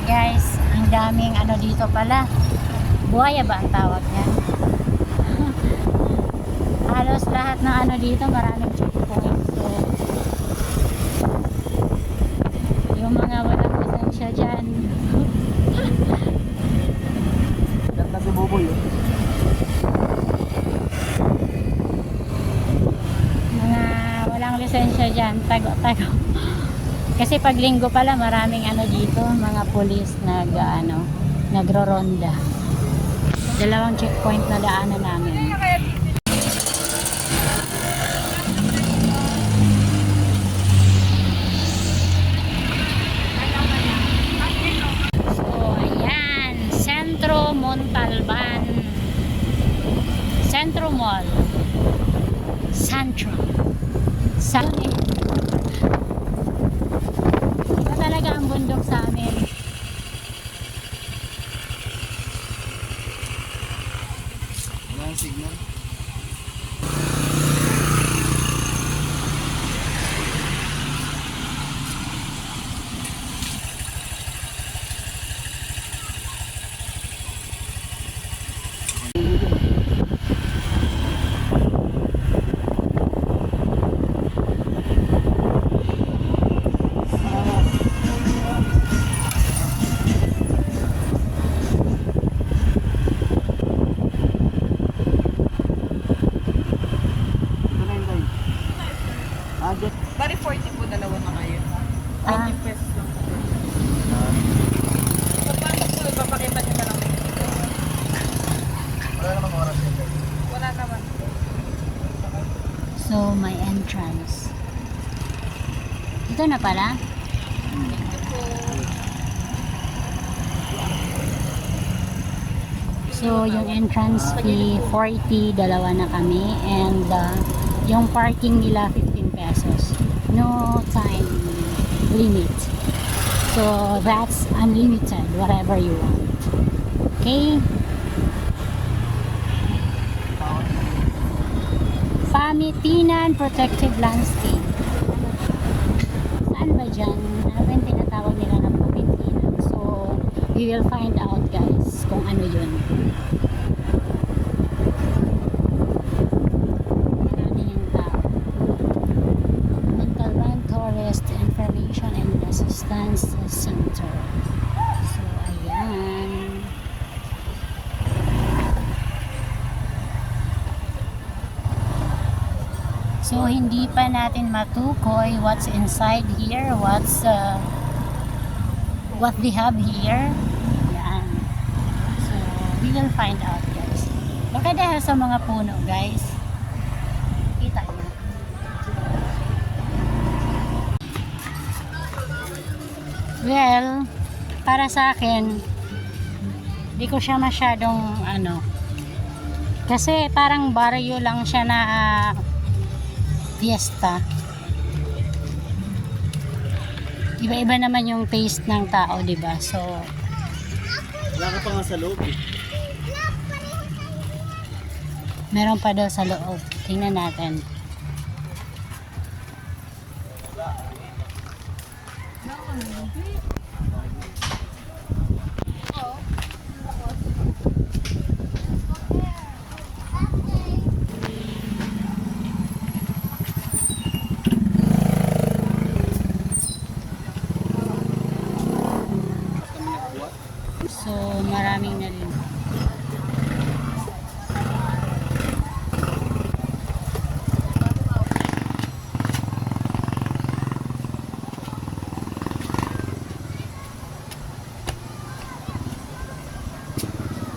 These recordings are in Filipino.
Guys, ang daming ano dito pala. Buhaya ba ang tawag niyan? Halos lahat ng ano dito, maraming checkpoint. So, yung mga walang lisensya dyan. Ganda si Buboy yun. Mga walang lisensya dyan, tago-tago. Kasi pag linggo pala, maraming ano dito, mga pulis nagro-ronda. Dalawang checkpoint na daanan namin. So, ayan. Centro Montalban. Centro Mall. Centro. Iba talaga ang bundok sa amin. Ano ang signal? Bari 40 po, dalawa na kayo. Ah. 20 pesos lang po. So, paano po, ipapakita nyo na lang. Wala namang oras yun. Wala naman. So, may entrance. Ito na pala. Ito po. So, yung entrance fee 40, dalawa na kami. And yung parking nila 15 pesos. No time limit. So, that's unlimited, whatever you want. Okay? Pamitinan Protected Landscape. Saan ba dyan? Ano ba yung tinatawag nila ng Pamitinan? So, we will find out guys kung ano yun. Marami yung tao. Montalban Tourist Information and Assistance Center. So, ayan. So, hindi pa natin matukoy what's inside here, what they have here. Yan. So, we will find out, guys. Baka dahil sa mga puno, guys. Kita niyo. Well, para sa akin, di ko siya masyadong kasi parang barrio lang siya na fiesta. Iba-iba naman yung taste ng tao, 'di ba? So, Wala ka pa nga sa loob eh. meron pa daw sa loob. Tingnan natin. So, maraming na rin.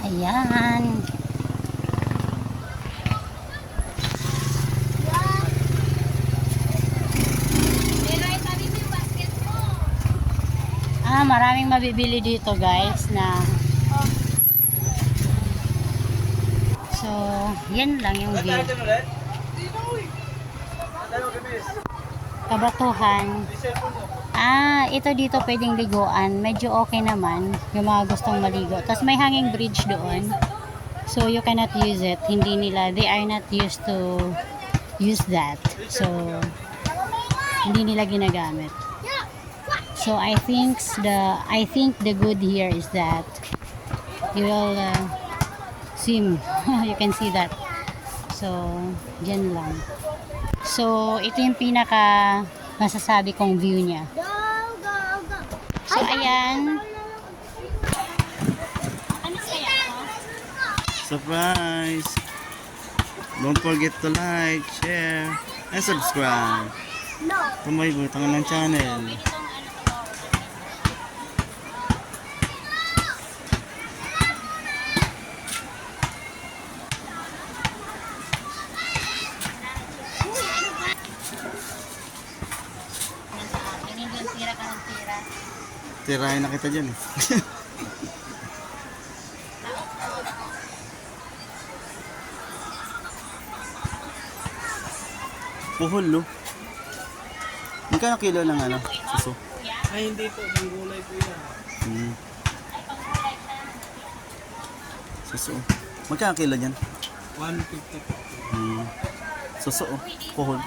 Ayan. Maraming mabibili dito guys na so, yan lang yung view. Kabatuhan. Ito dito pwedeng liguan. Medyo okay naman yung mga gustong maligo. Tapos may hanging bridge doon. So, you cannot use it. They are not used to use that. So, hindi nila ginagamit. So I think the good here is that you will swim. You can see that. So dyan lang. So ito yung pinaka masasabi kong view niya. So ayan. Ano kaya ako? Surprise! Don't forget to like, share, and subscribe. To my Butangan ng channel. Tirahin na kita dyan eh. Puhol, no? Magkano kilo ng ano? Suso? Ay, hindi po. Panggulay po yan. Suso. Magkano kilo dyan? 150 po. Suso, puhol.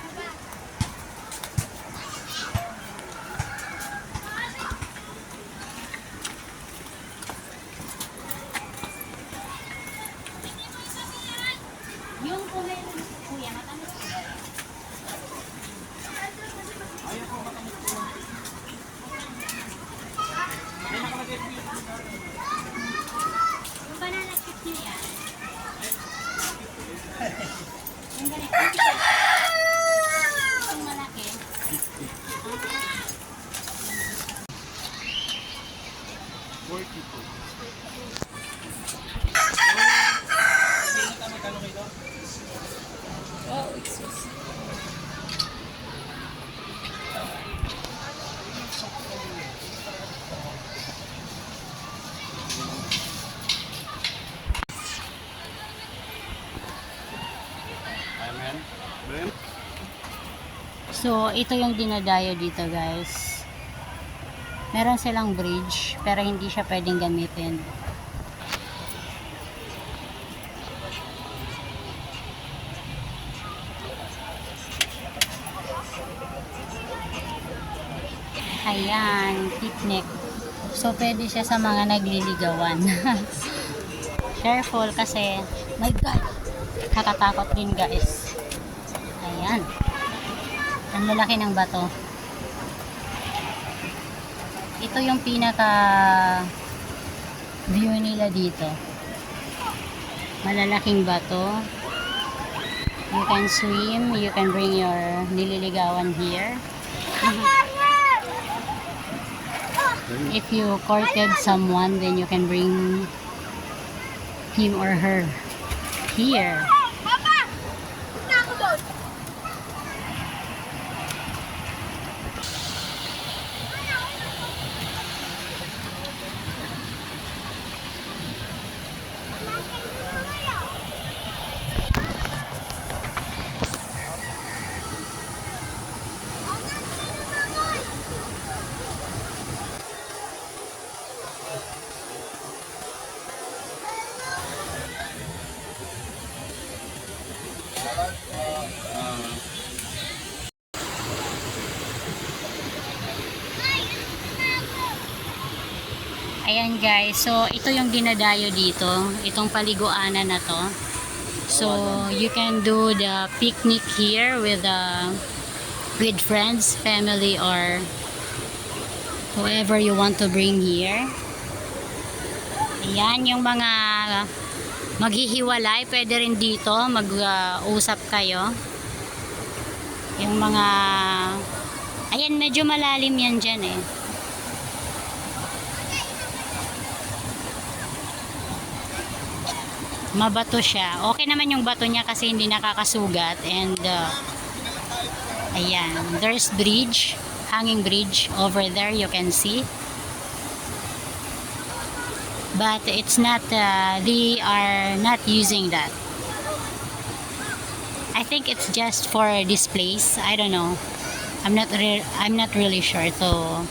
Yung kuya, matamis ko ba? Yung banana chips niya yan. Yung ganito. Yung malaki. So, ito yung dinadayo dito, guys. Meron silang bridge, pero hindi siya pwedeng gamitin. Ayan, picnic. So, pwede siya sa mga nagliligawan. Careful kasi, my God, nakatakot din, guys. Ayan. Ang lalaki ng bato. Ito yung pinaka view nila dito. Malalaking bato. You can swim, you can bring your nililigawan here. If you courted someone, then you can bring him or her here. Ayan guys, so ito yung dinadayo dito, itong paliguanan na to. So you can do the picnic here with friends, family, or whoever you want to bring here. Ayan yung mga maghihiwalay, pwede rin dito mag-usap kayo. Yung mga ayan, medyo malalim yan dyan eh. Mabato siya. Okay naman yung bato niya kasi hindi nakakasugat. And ayan, there's bridge, hanging bridge over there, you can see. But it's not, they are not using that. I think it's just for displays. I don't know. I'm not really sure. So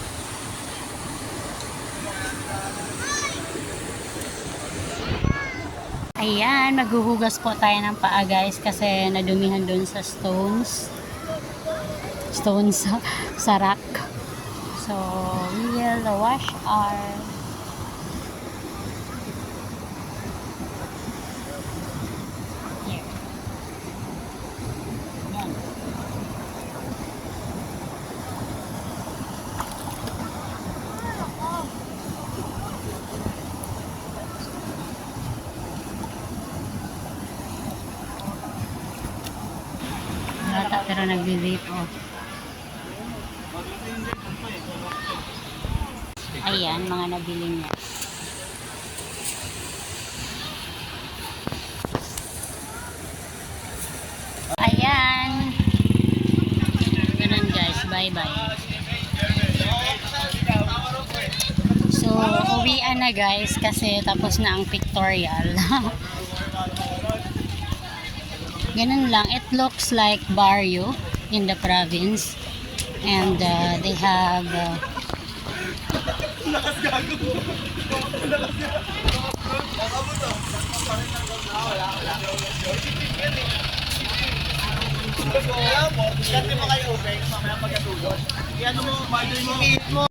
ayan, maghuhugas po tayo ng paa guys kasi nadumihan dun sa stones sa rock. So we will wash our here. Yan. Bata pero nagbe-vape oh. Ayan, mga nabili niya. Ayan. Ganun guys, bye-bye. So, uwian na guys kasi tapos na ang pictorial. Ganun lang. It looks like Barrio in the province. And they have Dati mo kayo, okay? Mamaya pagkatulog. Yan mo,